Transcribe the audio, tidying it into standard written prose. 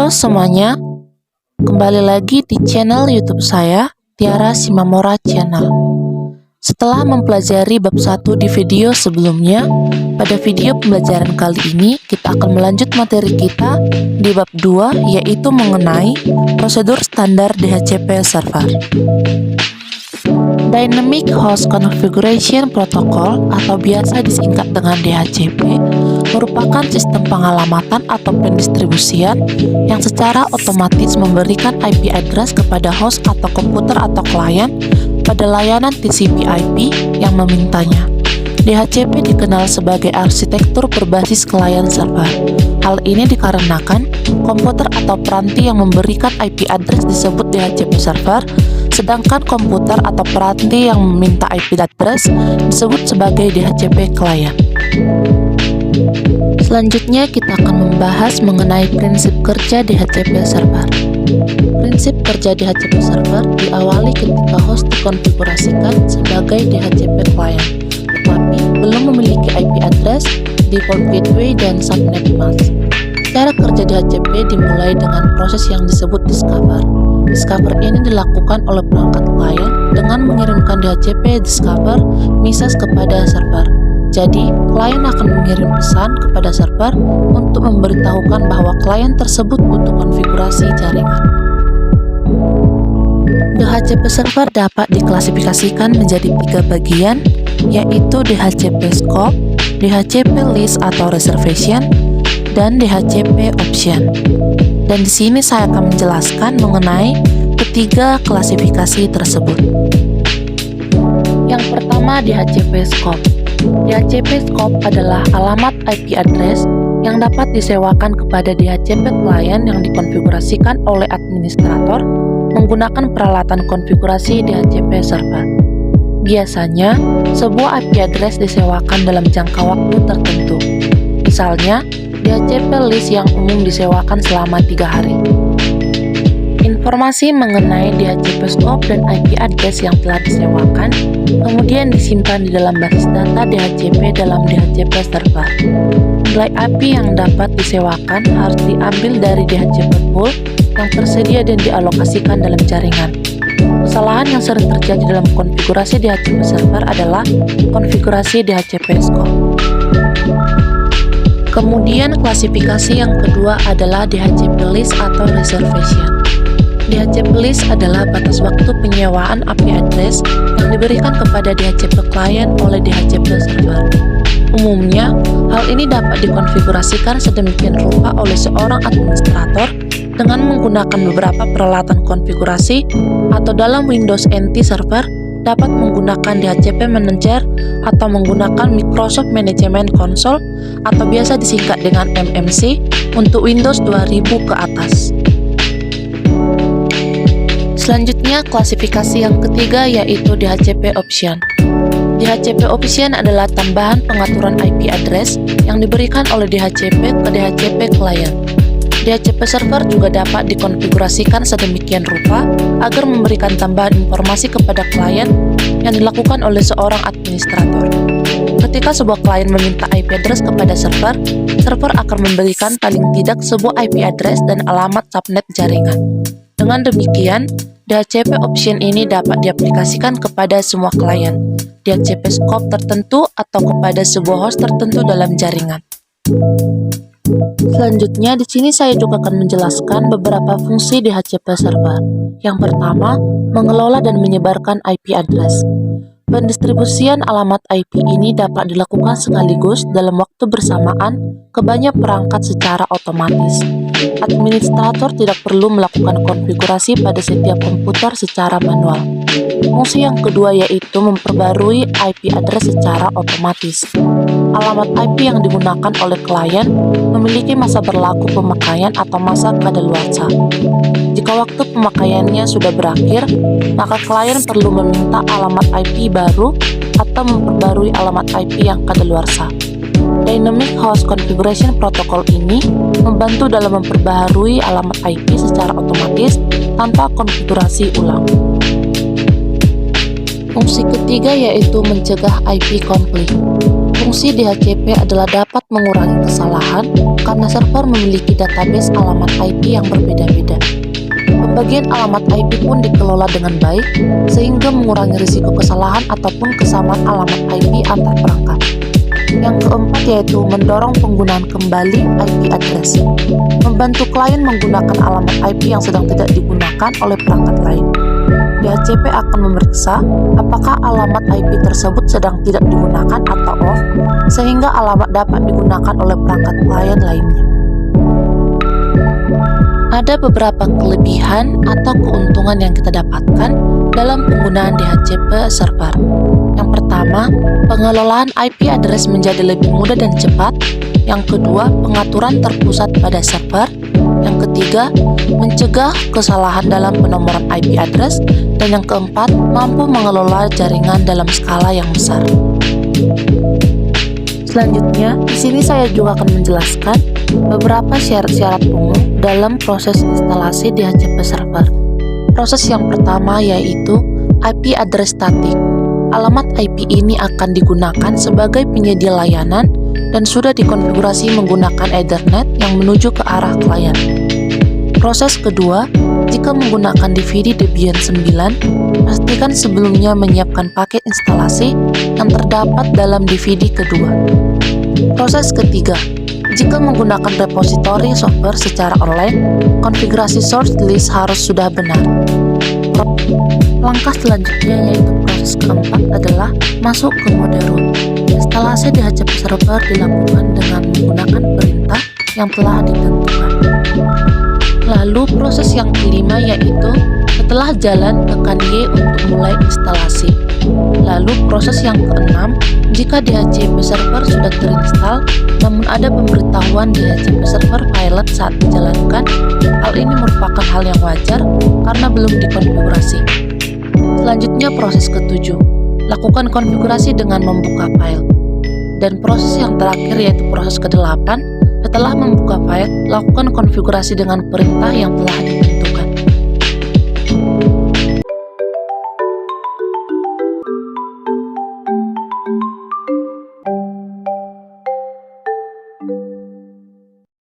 Halo semuanya, kembali lagi di channel YouTube saya, Tiara Shimamura Channel. Setelah mempelajari bab 1 di video sebelumnya, pada video pembelajaran kali ini kita akan melanjut materi kita di bab 2, yaitu mengenai prosedur standar DHCP server. Dynamic Host Configuration Protocol atau biasa disingkat dengan DHCP merupakan sistem pengalamatan atau pendistribusian yang secara otomatis memberikan IP address kepada host atau komputer atau klien pada layanan TCP/IP yang memintanya. DHCP dikenal sebagai arsitektur berbasis client server. Hal ini dikarenakan komputer atau peranti yang memberikan IP address disebut DHCP server, sedangkan komputer atau peranti yang meminta IP address disebut sebagai DHCP client. Selanjutnya kita akan membahas mengenai prinsip kerja DHCP server. Prinsip kerja DHCP server diawali ketika host dikonfigurasikan sebagai DHCP client, tetapi belum memiliki IP address, default gateway, dan subnet mask. Cara kerja DHCP dimulai dengan proses yang disebut discover. Discover ini dilakukan oleh perangkat klien dengan mengirimkan DHCP discover message kepada server. Jadi, klien akan mengirim pesan kepada server untuk memberitahukan bahwa klien tersebut butuh konfigurasi jaringan. DHCP server dapat diklasifikasikan menjadi 3 bagian, yaitu DHCP scope, DHCP list atau reservation, dan DHCP option. Dan di sini saya akan menjelaskan mengenai ketiga klasifikasi tersebut. Yang pertama, DHCP scope. DHCP scope adalah alamat IP address yang dapat disewakan kepada DHCP client yang dikonfigurasikan oleh administrator menggunakan peralatan konfigurasi DHCP server. Biasanya, sebuah IP address disewakan dalam jangka waktu tertentu. Misalnya, DHCP list yang umum disewakan selama 3 hari. Informasi mengenai DHCP scope dan IP address yang telah disewakan kemudian disimpan di dalam basis data DHCP dalam DHCP server. Nilai IP yang dapat disewakan harus diambil dari DHCP pool yang tersedia dan dialokasikan dalam jaringan. Kesalahan yang sering terjadi dalam konfigurasi DHCP server adalah konfigurasi DHCP scope. Kemudian klasifikasi yang kedua adalah DHCP list atau reservation. DHCP list adalah batas waktu penyewaan IP address yang diberikan kepada DHCP client oleh DHCP server. Umumnya, hal ini dapat dikonfigurasikan sedemikian rupa oleh seorang administrator dengan menggunakan beberapa peralatan konfigurasi, atau dalam Windows NT Server dapat menggunakan DHCP Manager atau menggunakan Microsoft Management Console atau biasa disingkat dengan MMC untuk Windows 2000 ke atas. Selanjutnya, klasifikasi yang ketiga yaitu DHCP option. DHCP option adalah tambahan pengaturan IP address yang diberikan oleh DHCP ke DHCP client. DHCP server juga dapat dikonfigurasikan sedemikian rupa agar memberikan tambahan informasi kepada klien yang dilakukan oleh seorang administrator. Ketika sebuah klien meminta IP address kepada server, server akan memberikan paling tidak sebuah IP address dan alamat subnet jaringan. Dengan demikian, DHCP option ini dapat diaplikasikan kepada semua klien, DHCP scope tertentu, atau kepada sebuah host tertentu dalam jaringan. Selanjutnya, di sini saya juga akan menjelaskan beberapa fungsi DHCP server. Yang pertama, mengelola dan menyebarkan IP address. Pendistribusian alamat IP ini dapat dilakukan sekaligus dalam waktu bersamaan ke banyak perangkat secara otomatis. Administrator tidak perlu melakukan konfigurasi pada setiap komputer secara manual. Fungsi yang kedua yaitu memperbarui IP address secara otomatis. Alamat IP yang digunakan oleh klien memiliki masa berlaku pemakaian atau masa kadaluarsa. Jika waktu pemakaiannya sudah berakhir, maka klien perlu meminta alamat IP baru atau memperbarui alamat IP yang kadaluarsa. Dynamic Host Configuration Protocol ini membantu dalam memperbaharui alamat IP secara otomatis tanpa konfigurasi ulang. Fungsi ketiga yaitu mencegah IP konflik. fungsi DHCP adalah dapat mengurangi kesalahan karena server memiliki database alamat IP yang berbeda-beda. Pembagian alamat IP pun dikelola dengan baik, sehingga mengurangi risiko kesalahan ataupun kesamaan alamat IP antar perangkat. Yang keempat yaitu mendorong penggunaan kembali IP address. Membantu klien menggunakan alamat IP yang sedang tidak digunakan oleh perangkat lain. DHCP akan memeriksa apakah alamat IP tersebut sedang tidak digunakan atau off, sehingga alamat dapat digunakan oleh perangkat klien lainnya. Ada beberapa kelebihan atau keuntungan yang kita dapatkan dalam penggunaan DHCP server. Yang pertama, pengelolaan IP address menjadi lebih mudah dan cepat. Yang kedua, pengaturan terpusat pada server. Yang ketiga, mencegah kesalahan dalam penomoran IP address. Dan yang keempat, mampu mengelola jaringan dalam skala yang besar. Selanjutnya, di sini saya juga akan menjelaskan beberapa syarat-syarat umum dalam proses instalasi DHCP server. Proses yang pertama yaitu IP address static. Alamat IP ini akan digunakan sebagai penyedia layanan dan sudah dikonfigurasi menggunakan Ethernet yang menuju ke arah klien. Proses kedua, jika menggunakan DVD Debian 9, pastikan sebelumnya menyiapkan paket instalasi yang terdapat dalam DVD kedua. Proses ketiga, jika menggunakan repositori software secara online, konfigurasi source list harus sudah benar. Langkah selanjutnya yaitu proses keempat adalah masuk ke mode root. Instalasi DHCP server dilakukan dengan menggunakan perintah yang telah ditentukan. Lalu proses yang kelima yaitu setelah jalan tekan Y untuk mulai instalasi. Lalu proses yang keenam, jika DHCP server sudah terinstall namun ada pemberitahuan DHCP server violet saat dijalankan, hal ini merupakan hal yang wajar karena belum dikonfigurasi. Selanjutnya proses ketujuh, lakukan konfigurasi dengan membuka file. Dan proses yang terakhir yaitu proses ke-8, setelah membuka file, lakukan konfigurasi dengan perintah yang telah ditentukan.